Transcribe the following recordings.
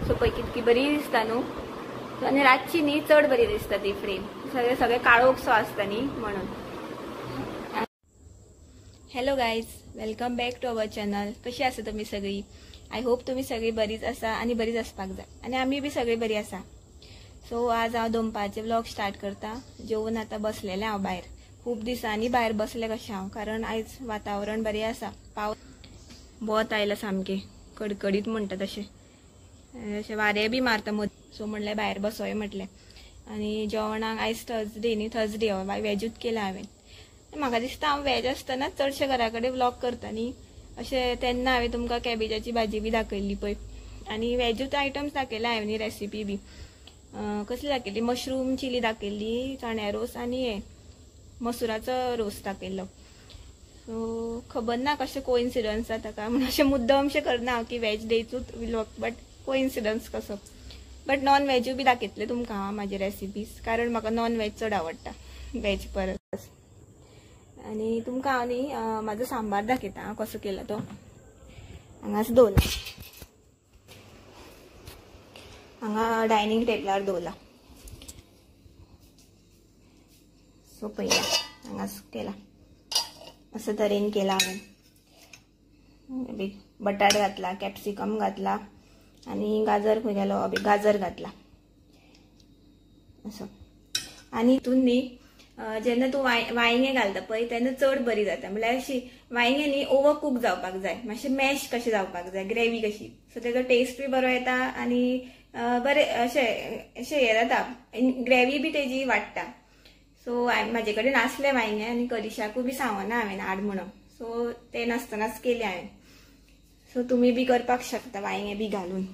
So पळय कितकी बरी दिसता न्हू. आनी रातची न्ही चड बरी दिसता ती फ्रेम. सगळे काळोखसो आसता न्ही म्हणून. Hello guys, welcome back to our channel. कशी आसा तुमी सगळी? आय होप तुमी सगळी बरीच आसा आनी बरीच आसपाक जाय. आनी आमी बी सगळी बरी आसा. सो आज हांव दनपारचे व्लॉग स्टार्ट करता. जेवून आतां बसलेलें हांव भायर. खूब दिसांनी भायर बसलें कशें हांव, कारण आयज वातावरण बरें आसा. पावस बोत आयला सामकें कडकडीत म्हणटा तशें. अशें वारें बी मारता मदीं. सो म्हणलें भायर बसोय म्हटलें. आनी जेवणाक आयज थर्सडे न्ही, थर्सडे वेजूच केला हांवें. म्हाका दिसता हांव वेज आसतना चडशे घरा कडेन व्लॉग करता न्ही. अशें तेन्ना हांवें तुमकां कॅबेजाची भाजी बी दाखयल्ली पळय. आनी वेजूच आयटम्स दाखयला हांवें न्ही, रेसिपी बी. कसली दाखयल्ली? मशरूम चिली दाखयल्ली, चण्या रोस आनी हे मसुराचो रोस दाखयल्लो. सो खबर ना कशें कोइन्सिडन्स जाता काय म्हणून. अशें मुद्दमशें करना हांव की वेज डेचूच व्लॉग, बट कोइन्सिडन्स कसो. बट नॉन वेजूय बी दाखयतलें तुमकां हांव म्हाजे रेसिपीज, कारण म्हाका नॉन वेज चड आवडटा वेज परस. आनी तुमकां हांव न्ही म्हाजो सांबार दाखयता कसो केला तो. हांगाच दवरला, हांगा डायनिंग टेबलार दवरला. सो पळया हांगाच केला. असो तरेन केला हांवें. बटाट घातला, कॅप्सिकम घातला आनी गाजर खंय गेलो, गाजर घातला असो. आनी हितून न्ही जेन्ना तूं वांयगें घालता पळय तेन्ना चड बरी जाता. म्हळ्यार अशी वांयगें न्ही ओवर कूक जावपाक जाय, मातशें मॅश कशें जावपाक जाय, ग्रेवी कशी. सो तेजो टेस्ट बी बरो येता आनी बरें अशें हे जाता, ग्रेवी बी तेजी वाडटा. सो म्हाजे कडेन आसलें वांयगें आनी करिशाकूय बी सांगना हांवें हाड म्हणून. सो तें नासतनाच केलें हांवें. सो तुमी बी करपाक शकता वांयगें बी घालून.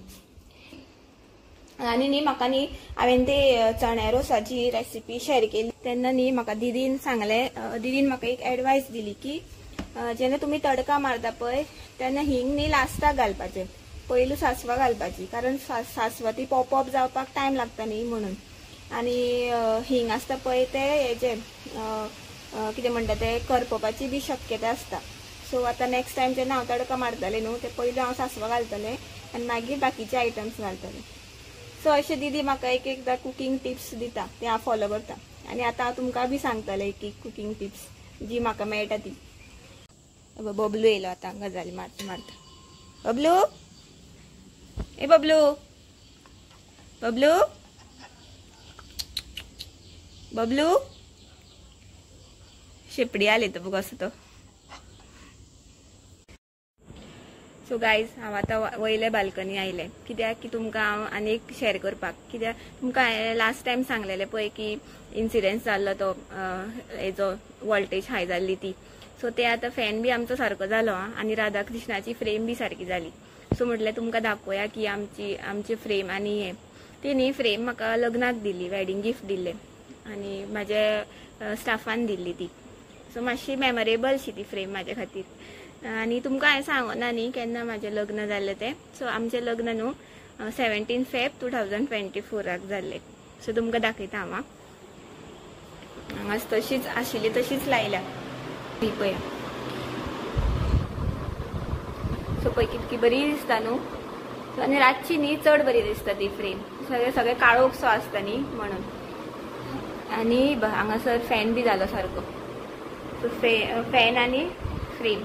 आनी न्ही म्हाका न्ही हांवें ते चण्या रोसाची रेसिपी शेअर केली तेन्ना न्ही म्हाका दिदीन सांगलें, दिदीन म्हाका एक एडवायस दिली की जेन्ना तुमी तडका मारता पळय तेन्ना हिंग न्ही लास्टाक घालपाचें, पयलू सासवां घालपाची, कारण सासवां ती पॉपअप जावपाक टायम लागता न्ही म्हणून. आनी हिंग आसता पळय ते हेजे कितें म्हणटा ते करपपाची बी शक्यता आसता. सो आतां नेक्स्ट टायम जेन्ना हांव तडका मारतलें न्हू ते पयलीं हांव सासवां घालतलें आनी मागीर बाकीचे आयटम्स घालतलें. सो अशें दिदी म्हाका एक एकदां कुकिंग टिप्स दिता, ते हांव फॉलो करता. आनी आतां हांव तुमकां बी सांगतलें एक एक कुकिंग टिप्स जी म्हाका मेळटा ती. बबलू येयलो आतां गजाली मारता मारता. बबलू, ए बबलू, बबलू, बबलू. शेपडी आले तो बघ असो तो. सो गायज हांव आतां वयले बाल्कनी आयलें, कित्याक की तुमकां हांव आनी एक शेअर करपाक. कित्याक तुमकां हांवें लास्ट टायम सांगलेलें पळय की इन्सिडन्स जाल्लो तो हेजो वोल्टेज हाय जाल्ली ती. सो ते आतां फॅन बी आमचो सारको जालो आनी राधाकृष्णाची फ्रेम बी सारकी जाली. सो म्हटलें तुमकां दाखोवया की आमची फ्रेम. आनी हे ती न्ही फ्रेम म्हाका लग्नाक दिल्ली, वेडिंग गिफ्ट दिल्लें आनी म्हाज्या स्टाफान दिल्ली ती. सो मातशी मेमोरेबल शी ती फ्रेम म्हाजे खातीर. आनी तुमकां हांवें सांगना न्ही केन्ना म्हाजें लग्न जाल्लें तें. सो आमचें लग्न न्हू 17 फेब 2024 जाल्लें. सो तुमकां दाखयता हांव. हांगाच तशीच आशिल्ली तशीच लायल्या ही पळया. सो पळय कितकी बरी दिसता न्हू. आनी रातची न्ही चड बरी दिसता ती फ्रेम. सगळे काळोखसो आसता न्ही म्हणून. आनी हांगासर फॅन बी जालो सारको. सो फॅन आनी फ्रेम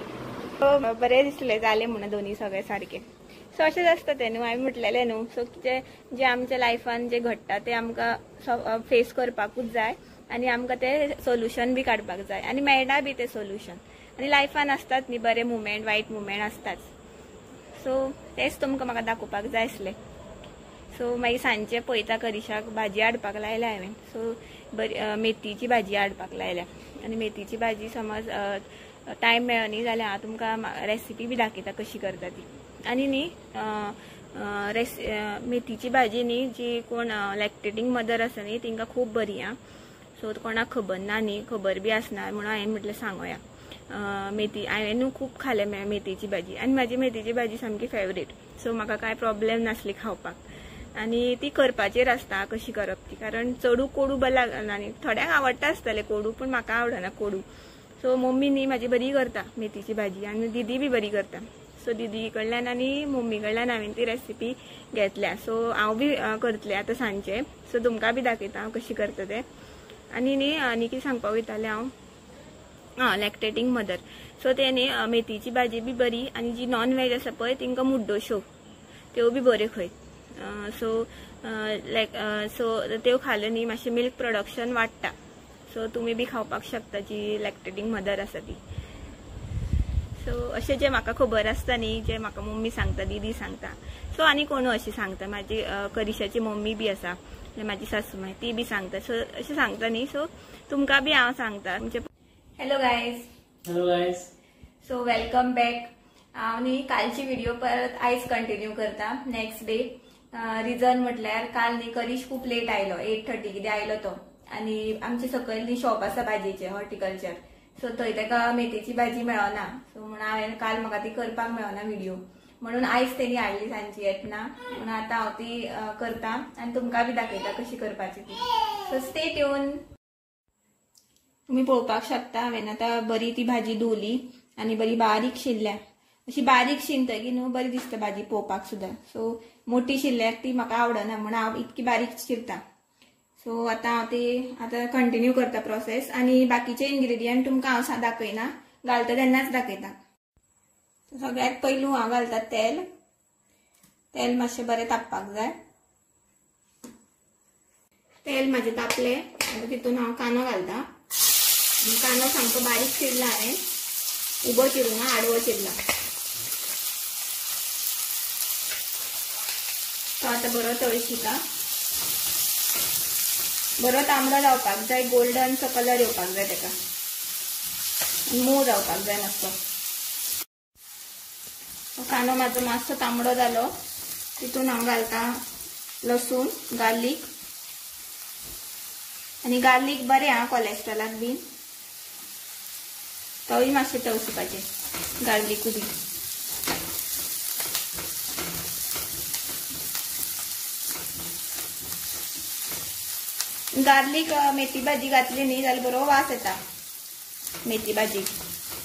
बरें दिसलें जालें म्हणून दोनी सगळें सारकें. सो अशेंच आसता तें न्हू, हांवें म्हटलेलें न्हू. सो जे आमच्या लायफान जे घडटा ते आमकां फेस करपाकूच जाय आनी आमकां ते सोल्युशन बी काडपाक जाय आनी मेळटा बी ते सोल्युशन. आनी लायफान आसतात न्ही बरे मुमेंट, वायट मुमेंट आसताच. सो तेच तुमकां म्हाका दाखोवपाक जाय आसलें. सो मागीर सांजचे पळयता करिशाक भाजी हाडपाक लायल्या हांवें. सो बरी मेथीची भाजी हाडपाक लायल्या. आनी मेथीची भाजी समज टायम मेळ्ळो न्ही जाल्यार हांव तुमकां रेसिपी बी दाखयता कशी करता ती. आनी न्ही मेथीची भाजी न्ही जी कोण लॅक्टेटींग मदर आसा न्ही तांकां खूब बरी आं. सो कोणाक खबर ना न्ही, खबर बी आसना म्हणून हांवें म्हटलें सांगोया. मेथी हांवें न्हू खूब खालें मेथीची भाजी आनी म्हाजी मेथीची भाजी सामकी फेवरेट. सो म्हाका कांय प्रॉब्लेम नासली खावपाक. आनी ती करपाचेर आसता कशी करप ती, कारण चडू कोडू बरें लागना न्ही. थोड्यांक आवडटा आसतलें कोडू पूण म्हाका आवडना कोडू. सो मम्मी न्ही म्हाजी बरी करता मेथीची भाजी आनी दिदी बी बरी करता. सो दीदी कडल्यान आनी मम्मी कडल्यान हांवें ती रेसिपी घेतल्या. सो हांव बी करतलें आतां सांजचे. सो तुमकां बी दाखयता हांव कशी करता तें. आनी न्ही आनी कितें सांगपाक वयतालें हांव, लॅक्टेटींग मदर. सो ते न्ही मेथीची भाजी बी बरी आनी जी नॉन व्हेज आसा पळय तेंकां मुड्डोश्यो त्यो बी बऱ्यो खंय. सो त्यो खाल्यो न्ही मातशें मिल्क प्रोडक्शन वाडटा. सो तुमी बी खावपाक शकता जी लॅक्टेटींग मदर आसा ती. सो अशें जें म्हाका खबर आसता न्ही, जें म्हाका मम्मी सांगता, दीदी सांगता, सो आनी कोणू अशी सांगता. म्हाजी करिशाची मम्मी बी आसा, म्हाजी सासूमाय ती बी सांगता. सो अशें सांगता न्ही. सो तुमकां बी हांव सांगता. Hello guys. So welcome back. हांव न्ही कालची व्हिडिओ परत आयज कंटिन्यू करता, नेक्स्ट डे. रिजन म्हटल्यार काल न्ही करीश खूब लेट आयलो, 8:30 कितें आयलो तो. आनी आमचे सकयल न्ही शॉप आसा भाजयेचें, हॉर्टिकल्चर. सो थंय ताका मेथीची भाजी मेळना. सो म्हणून हांवें काल म्हाका ती करपाक मेळना व्हिडिओ, म्हणून आयज तेणी हाडली सांजची येतना. म्हणून आतां हांव ती करता आनी तुमकां बी दाखयता कशी करपाची ती. So stay tune. तुम्ही पळोवपाक शकता हांवें आतां बरी ती भाजी धुवली आनी बरी बारीक शिनल्या. अशी बारीक शिनतकी न्हू बरी दिसता भाजी पळोवपाक सुद्दां. सो मोठी शिनल्यार ती म्हाका आवडना म्हणून हांव इतकी बारीक चिरता. सो आतां हांव ती आतां कंटिन्यू करता प्रोसेस. आनी बाकीचे इन्ग्रेडियंट तुमकां हांव दाखयना, घालता तेन्नाच दाखयता. सगळ्यात पयलू हांव घालता तेल. तेल मातशें बरें तापपाक जाय. तेल म्हाजें तापलें आतां तितून हांव कांदो घालता. कांदो सामको बारीक चिरला हांवें, उबो चिरूना, आडवो चिरला. तो आतां बरो तळशिता. बरो तांबडो जावपाक जाय, गोल्डनसो कलर येवपाक जाय ताका, मोव जावपाक जाय मातसो. कांदो म्हाजो मातसो तांबडो जालो, तितून हांव घालता लसूण, गार्लीक. आनी गार्लीक बरें आहा कोलेस्ट्रॉलाक बीन. तोय मातशें तळसुपाचें गार्लीकूय बी. गार्लीक मेथी भाजी घातली न्ही जाल्यार बरो वास येता मेथी भाजीक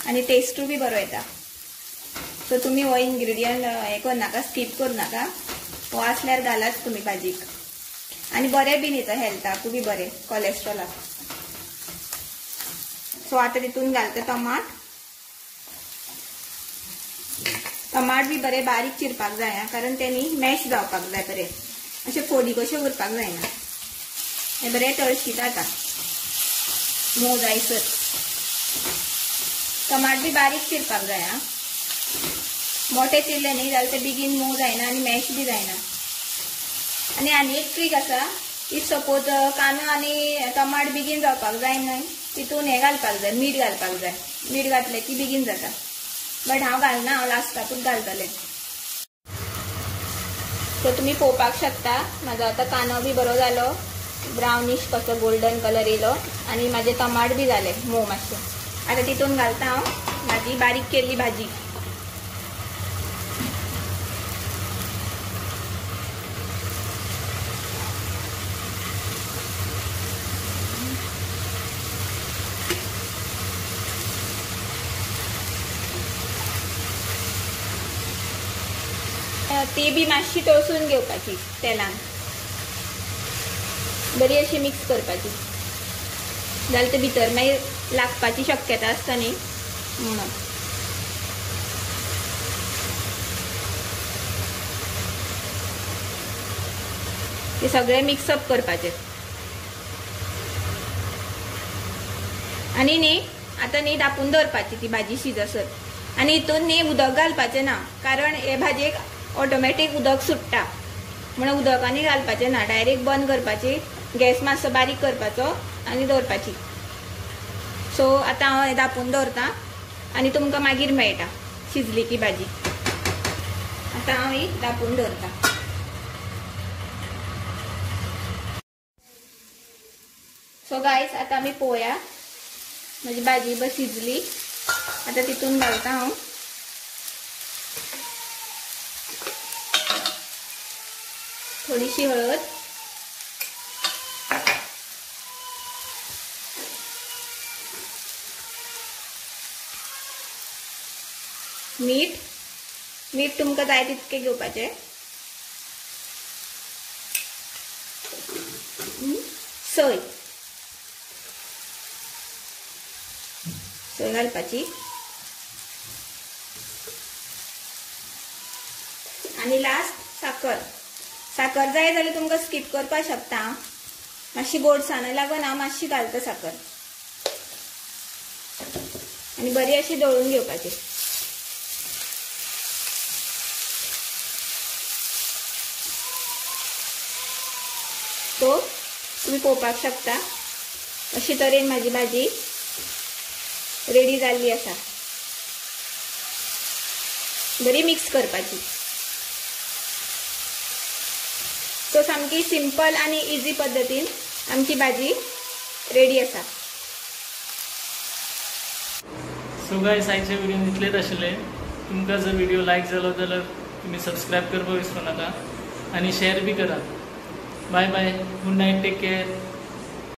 आनी टेस्टूय बी बरो येता. सो तुमी हो इन्ग्रेडियंट हें करनाका, स्कीप करनाका. हो आसल्यार घालात तुमी भाजीक. आनी बरें बीन येता हेल्थाकूय बी बरें, कोलेस्ट्रॉलाक. सो आतां तितून घालता टमाट. टमाट बी बरें बारीक चिरपाक जाय कारण तेनी मॅश जावपाक जाय बरें, अशें फोडी कशें उरपाक जायना. हे बरें तळशीत आतां मोव जायसर. टमाट बी बारीक चिरपाक जाय. मोठे चिरले न्ही जाल्यार ते बेगीन मोव जायना आनी मॅश बी जायना. आनी एक ट्रीक आसा, इफ सपोज कांदो आनी टमाट बेगीन जावपाक जाय न्हय, तितून हें घालपाक जाय, मीठ घालपाक जाय. मीठ घातलें की बेगीन जाता. बट हांव घालना, हांव लास्टाकूच घालतलें. सो तुमी पळोवपाक शकता म्हाजो आतां कांदो बी बरो जालो, ब्रावनिश कसो गोल्डन कलर येयलो आनी म्हाजे टमाट बी जाले मोव मातशे. आतां तितून घालता हांव म्हाजी बारीक केल्ली भाजी. ती बी मातशी तळसून घेवपाची तेलान, बरी अशी मिक्स करपाची. जाल्यार ते भितर मागीर लागपाची शक्यता आसता न्ही म्हणून. ते सगळे मिक्सअप करपाचे. आनी न्ही आतां न्ही धापून दवरपाची ती भाजी शिजसर. आनी हितून न्ही उदक घालपाचें ना, कारण हे भाजयेक ऑटोमॅटीक उदक सुट्टा म्हणून उदकांनी घालपाचें ना. डायरेक्ट बंद करपाची, गॅस मातसो बारीक करपाचो आनी दवरपाची. सो आतां हांव हें धापून दवरता आनी तुमकां मागीर मेळटा शिजली की भाजी. आतां हांव ही धापून दवरता. सो गायज आतां आमी पळोवया म्हजी भाजी बस शिजली. आतां तितून घालता हांव थोडीशी हळद, मीठ मीठ तुमकां जाय तितके घेवपाचे। सोय घालपाची आणि लास्ट साखर जाय जाल्यार तुमकां स्किप करपाक शकता। मातशी गोडसाण लागना मातशी घालता साखर आणि बरी अशी दळून घेवपाची। तो तुम्ही पळोवपाक शकता अशी तरेन माझी भाजी रेडी जाल्ली आसा। बरी मिक्स करपाची। सो सामकी सिंपल आणि इजी पद्धतीन आमची भाजी रेडी आसा। सो गाइस आयचे व्हिडिओ इतलेच आशिल्ले। तुमकां जर व्हिडिओ लायक जालो जाल्यार तुम्ही सबस्क्राइब करपाक विसरू नका आणि शेअर बी करा। Bye bye, good night, take care.